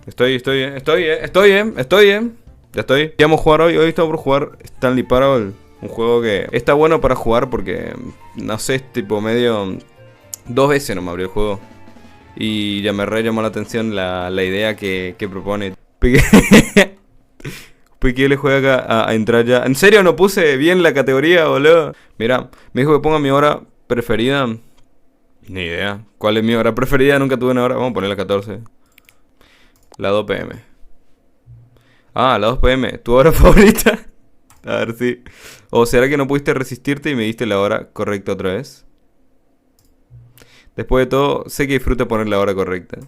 Estoy. Ya estoy. ¿Qué vamos a jugar hoy? Hoy estamos por jugar Stanley Parable. Un juego que está bueno para jugar porque, no sé, es tipo medio... 2 veces no me abrió el juego. Y ya me re llamó la atención la idea que propone. Piqué le juega acá a entrar ya. ¿En serio no puse bien la categoría, boludo? Mira, me dijo que ponga mi hora preferida. Ni idea. ¿Cuál es mi hora preferida? Nunca tuve una hora. Vamos a poner la 14. La 2 PM. Ah, la 2 PM. ¿Tu hora favorita? A ver si... ¿O será que no pudiste resistirte y me diste la hora correcta otra vez? Después de todo, sé que disfruta poner la hora correcta.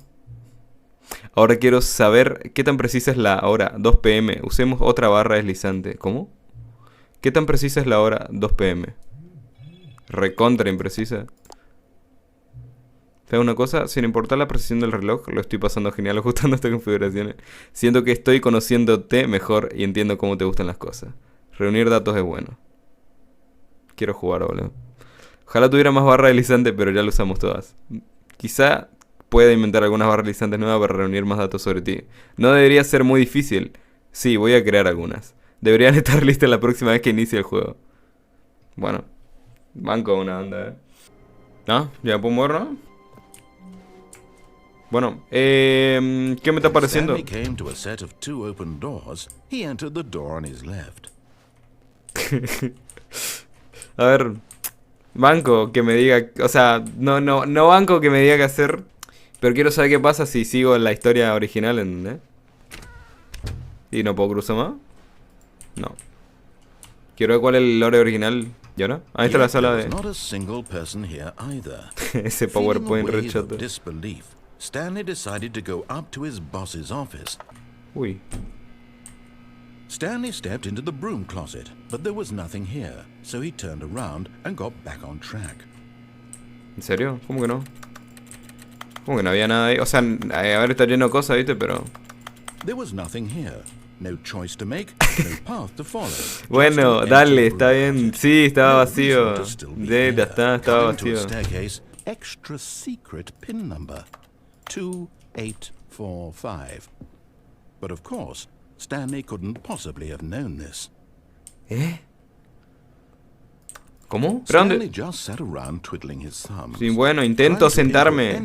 Ahora quiero saber qué tan precisa es la hora 2 PM. Usemos otra barra deslizante. ¿Cómo? ¿Qué tan precisa es la hora 2 PM? Recontra imprecisa. ¿Sabes una cosa? Sin importar la precisión del reloj, lo estoy pasando genial ajustando estas configuraciones. Siento que estoy conociéndote mejor y entiendo cómo te gustan las cosas. Reunir datos es bueno. Quiero jugar, boludo. Ojalá tuviera más barras deslizantes, pero ya lo usamos todas. Quizá pueda inventar algunas barras deslizantes nuevas para reunir más datos sobre ti. No debería ser muy difícil. Sí, voy a crear algunas. Deberían estar listas la próxima vez que inicie el juego. Bueno, banco una onda, ¿No? ¿Ya puedo mover, no? Bueno, ¿qué me está pareciendo? A ver, banco que me diga, o sea, no banco que me diga qué hacer, pero quiero saber qué pasa si sigo la historia original, ¿entendés? ¿Y no puedo cruzar más? No. Quiero ver cuál es el lore original. ¿Y ahora? Ahí está la sala de... Ese PowerPoint rechato. Stanley decided to go up to his boss's office. Uy. Stanley stepped into the broom closet, but there was nothing here, so he turned around and got back on track. ¿En serio? ¿Cómo que no? ¿Cómo que no había nada ahí? O sea, a ver, está lleno de cosas, ¿viste? Pero... There was nothing here. No choice to make, no path to follow. Bueno, dale, está bien. Sí, estaba vacío. Ya está, estaba vacío. Extra secret pin number 2845. But of course, Stanley couldn't possibly have known this. ¿Cómo? Stanley just sat around twiddling his thumbs. Sí, bueno, intento sentarme.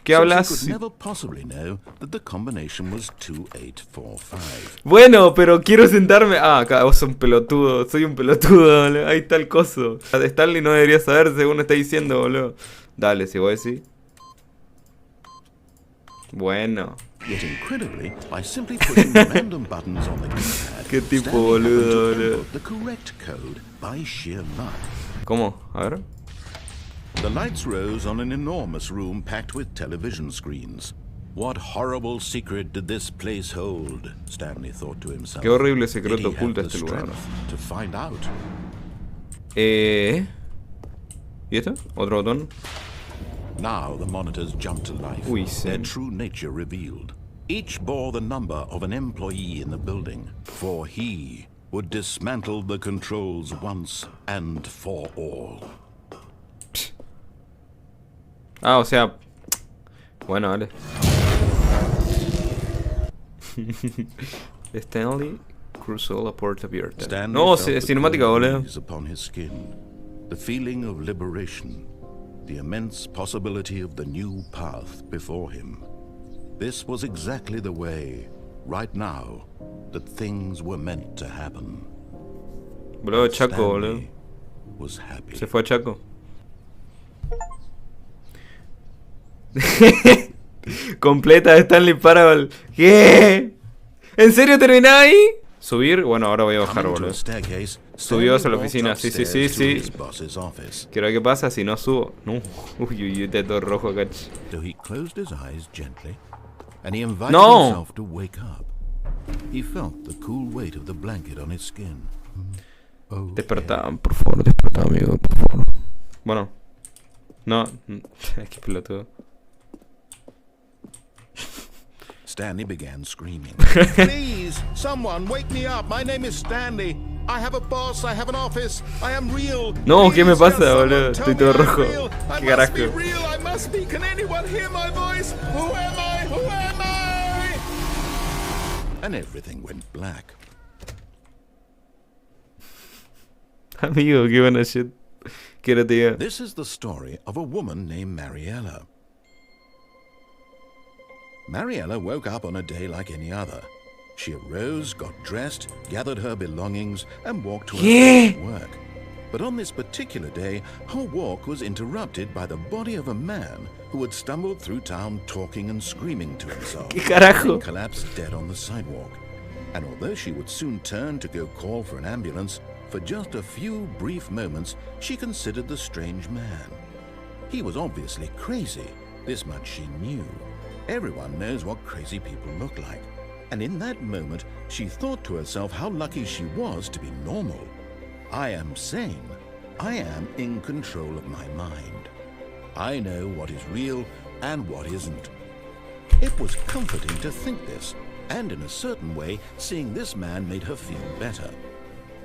¿Qué hablas? Bueno, pero quiero sentarme. Ah, acá vos sos un pelotudo. Soy un pelotudo, boludo. Ahí está el coso. Stanley no debería saber según está diciendo, boludo. Dale, si voy a decir. Bueno. Qué tipo boludo, boludo. ¿Cómo? A ver. The lights rose on an enormous room packed with television screens. What horrible secret did this place hold? Stanley thought to himself. Qué horrible secreto oculta este lugar. To find out. ¿Y esto? ¿Otro botón? Now the monitors jumped to life. Uy, Their true nature revealed. Each bore the number of an employee in the building, for he would dismantle the controls once and for all. Ah, o sea... Bueno, vale. Stanley cruzó la puerta abierta. No, es cinemática, boludo. Upon his skin, the feeling of liberation, the immense possibility of the new path before him. This was exactly the way, right now, that things were meant to happen. Boludo, Chaco, boludo. Se fue a Chaco. Completa de Stanley Parable. ¿Qué? ¿En serio terminaba ahí? Subir, bueno, ahora voy a bajar, boludo. Subió hacia la oficina, sí. Quiero ver qué pasa si no subo. No. Uy, está todo rojo acá. No. Despertaban, por favor, amigo, por favor. Bueno. No. Qué pelotudo. Stanley began screaming. Please, someone wake me up. My name is Stanley. I have a boss, I have an office. I am real. No, ¿qué me pasa, boludo? Estoy todo rojo. ¿Qué carajo? I must be. Can anyone hear my voice? Who am I? Who am and everything went black. Amigo, qué buena shit. Quiero te diga. This is the story of a woman named Mariella. Mariella woke up on a day like any other. She arose, got dressed, gathered her belongings, and walked to her place of work. But on this particular day, her walk was interrupted by the body of a man who had stumbled through town talking and screaming to himself. ¿Qué carajo? And collapsed dead on the sidewalk. And although she would soon turn to go call for an ambulance, for just a few brief moments, she considered the strange man. He was obviously crazy. This much she knew. Everyone knows what crazy people look like. And in that moment, she thought to herself how lucky she was to be normal. I am sane. I am in control of my mind. I know what is real and what isn't. It was comforting to think this, and in a certain way, seeing this man made her feel better.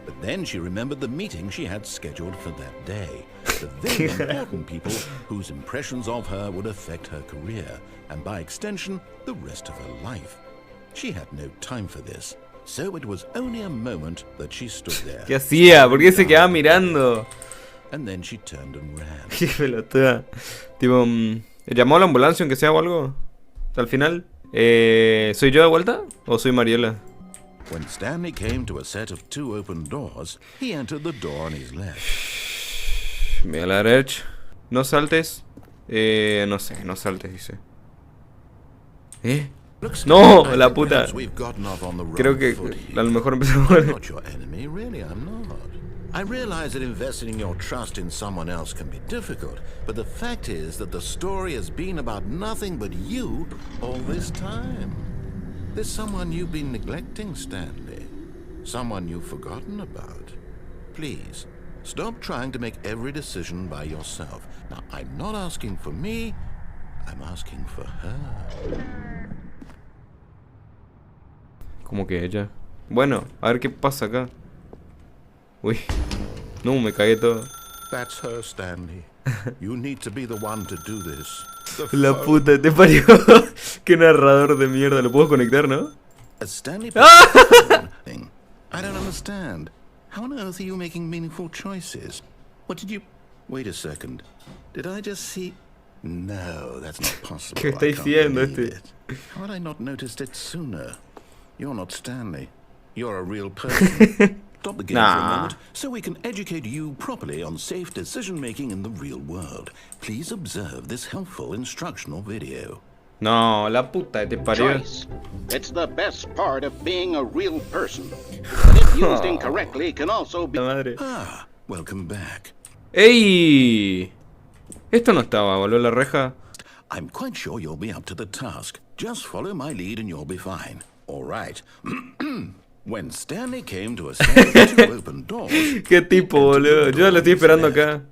But then she remembered the meeting she had scheduled for that day. The very important people whose impressions of her would affect her career, and by extension, the rest of her life. She had no time for this, so it was only a moment that she stood there. ¿Qué hacía? ¿Por qué se quedaba mirando? And then she turned and ran. Qué pelotuda. Tipo, ¿llamó a la ambulancia aunque sea o algo? Al final. ¿Soy yo de vuelta? ¿O soy Mariela? When Stanley came to a set of 2 open doors, he entered the door on his left. Ve a la derecha. No saltes. No sé, no saltes, dice. No, la puta. Creo que a lo mejor empezamos. I'm not your enemy, really, I'm not. I realize that investing your trust in someone else can be difficult, but the fact is that the story has been about nothing but you all this time. There's someone you've been neglecting, Stanley. Someone you've forgotten about. Please, stop trying to make every decision by yourself. Now, I'm not asking for me, I'm asking for her. Como que ella. Bueno, a ver qué pasa acá. Uy. No, me cagué todo. That's her, Stanley. You need to be the one to do this. La puta, te parió. Qué narrador de mierda. Lo puedo conectar, ¿no? Stanley, I don't understand. How on earth are you making meaningful choices? What did you... Wait a second. Did I just see... No, that's not possible. ¿Qué está diciendo este? How had I not noticed it sooner? You're not Stanley. You're a real person. Stop the game for a moment so we can educate you properly on safe decision-making in the real world. Please observe this helpful instructional video. No, la puta, te parió. It's the best part of being a real person. But if used incorrectly, can also be... Madre. Ah, welcome back. ¡Ey! Esto no estaba, volvió la reja. I'm quite sure you'll be up to the task. Just follow my lead and you'll be fine. All right. When Stanley came to a set of 2 open doors... Qué tipo, boludo. Yo lo estoy esperando acá.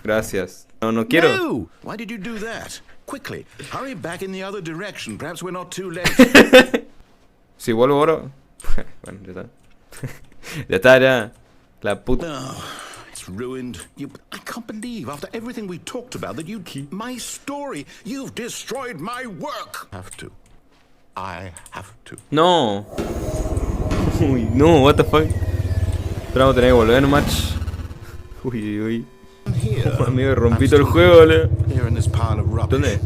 Gracias. No, no quiero. No! Why did you do that? Quickly, hurry back in the other direction. Perhaps we're not too late. Si vuelvo ahora... Bueno, ya está. Ya está, ya. La puta... Oh, it's ruined. I can't believe, after everything we talked about, that you... My story. You've destroyed my work. I have to. No. Uy, no, what the fuck. Pero vamos a tener que volver nomás. Uy, uy. Amigo, rompí todo el juego, boludo. Here in this pile of rubbish. ¿Dónde?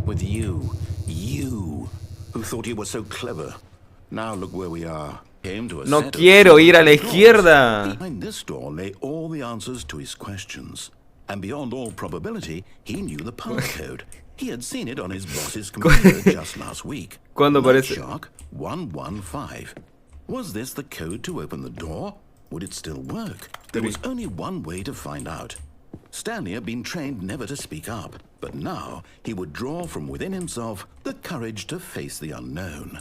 With you, who thought you were so clever. Now look where we are. Came to a No set of quiero ir a la doors. izquierda. Behind this door lay all the answers to his questions. And beyond all probability, he knew the passcode. He had seen it on his boss's computer just last week. ¿Cuándo aparece? Shark 115. Was this the code to open the door? Would it still work? There was only one way to find out. Stanley had been trained never to speak up, but now he would draw from within himself the courage to face the unknown.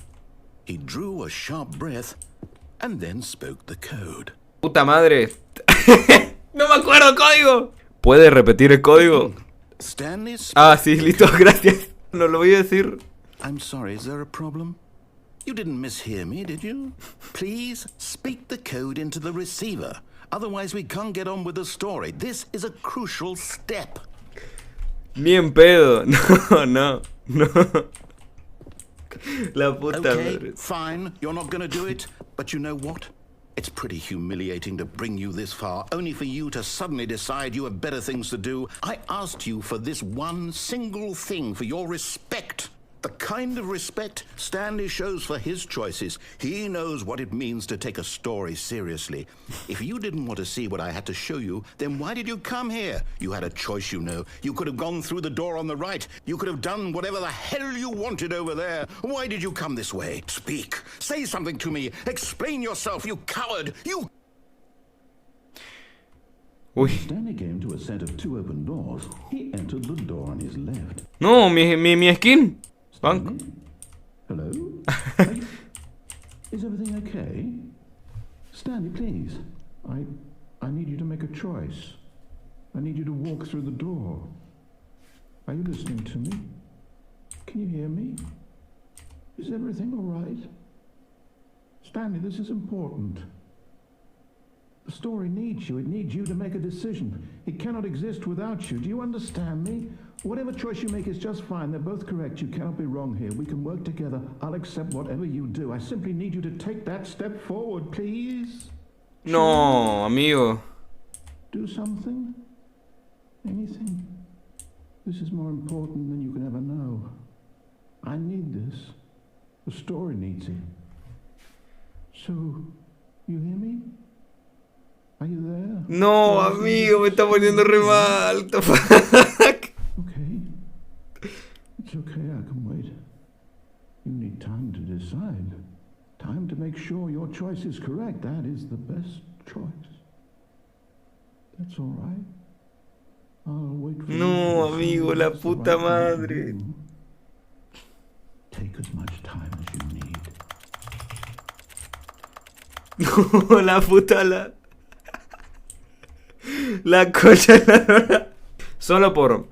He drew a sharp breath and then spoke the code. Puta madre. No me acuerdo el código. ¿Puede repetir el código? Stanley Ah, sí, listo, gracias. No lo voy a decir. I'm sorry, is there a problem? You didn't mishear me, did you? Please speak the code into the receiver. Otherwise we can't get on with the story. This is a crucial step. Ni en pedo. No. La puta Okay, madre. fine, you're not gonna do it, but you know what? It's pretty humiliating to bring you this far, only for you to suddenly decide you have better things to do. I asked you for this one single thing, for your respect. The kind of respect Stanley shows for his choices. He knows what it means to take a story seriously. If you didn't want to see what I had to show you, then why did you come here? You had a choice, you know. You could have gone through the door on the right. You could have done whatever the hell you wanted over there. Why did you come this way? Speak. Say something to me. Explain yourself, you coward. You... Uy. Stanley came to a set of 2 open doors. He entered the door on his left. No, mi skin. Banco. Hello? Is everything okay? Stanley, please. I need you to make a choice. I need you to walk through the door. Are you listening to me? Can you hear me? Is everything all right? Stanley, this is important. The story needs you. It needs you to make a decision. It cannot exist without you. Do you understand me? Whatever choice you make is just fine. They're both correct. You cannot be wrong here. We can work together. I'll accept whatever you do. I simply need you to take that step forward, please. No, amigo. Do something? Anything? This is more important than you can ever know. I need this. The story needs it. So, you hear me? Are you there? No, amigo, me está poniendo re mal. What the fuck? Okay. It's okay, I can wait. You need time to decide. Time to make sure your choice is correct. That is the best choice. That's all right. I'll wait for you to No, decide amigo, la what's the puta right thing to madre. do. Take as much time as you need. No, la puta la concha de la lora.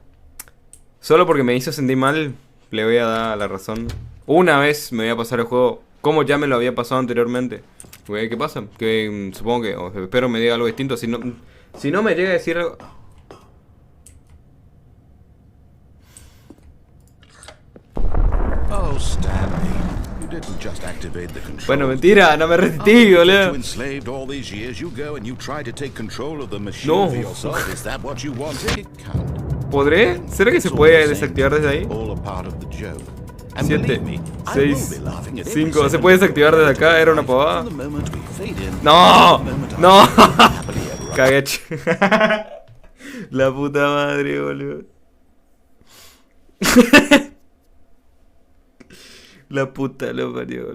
Solo porque me hizo sentir mal, le voy a dar la razón. Una vez me voy a pasar el juego como ya me lo había pasado anteriormente. ¿Qué pasa? Que supongo que, o espero me diga algo distinto. Si no me llega a decir algo... Oh, Stanley, you didn't just activate the control. Bueno, mentira, no me resistí, You boludo. enslaved all these years, you go and you try to take control of the machine No. for yourself. Is that what you wanted? It can't. ¿Podré? ¿Será que se puede desactivar desde ahí? All a part of the joke. And 7, believe me, I will 6, be laughing at every 5. ¿Se second puede of desactivar desde acá? Era una From pavada. the moment we fade in, No, to the moment I no. happily ever after. Cagué. La puta madre, boludo. La puta lo parió, boludo.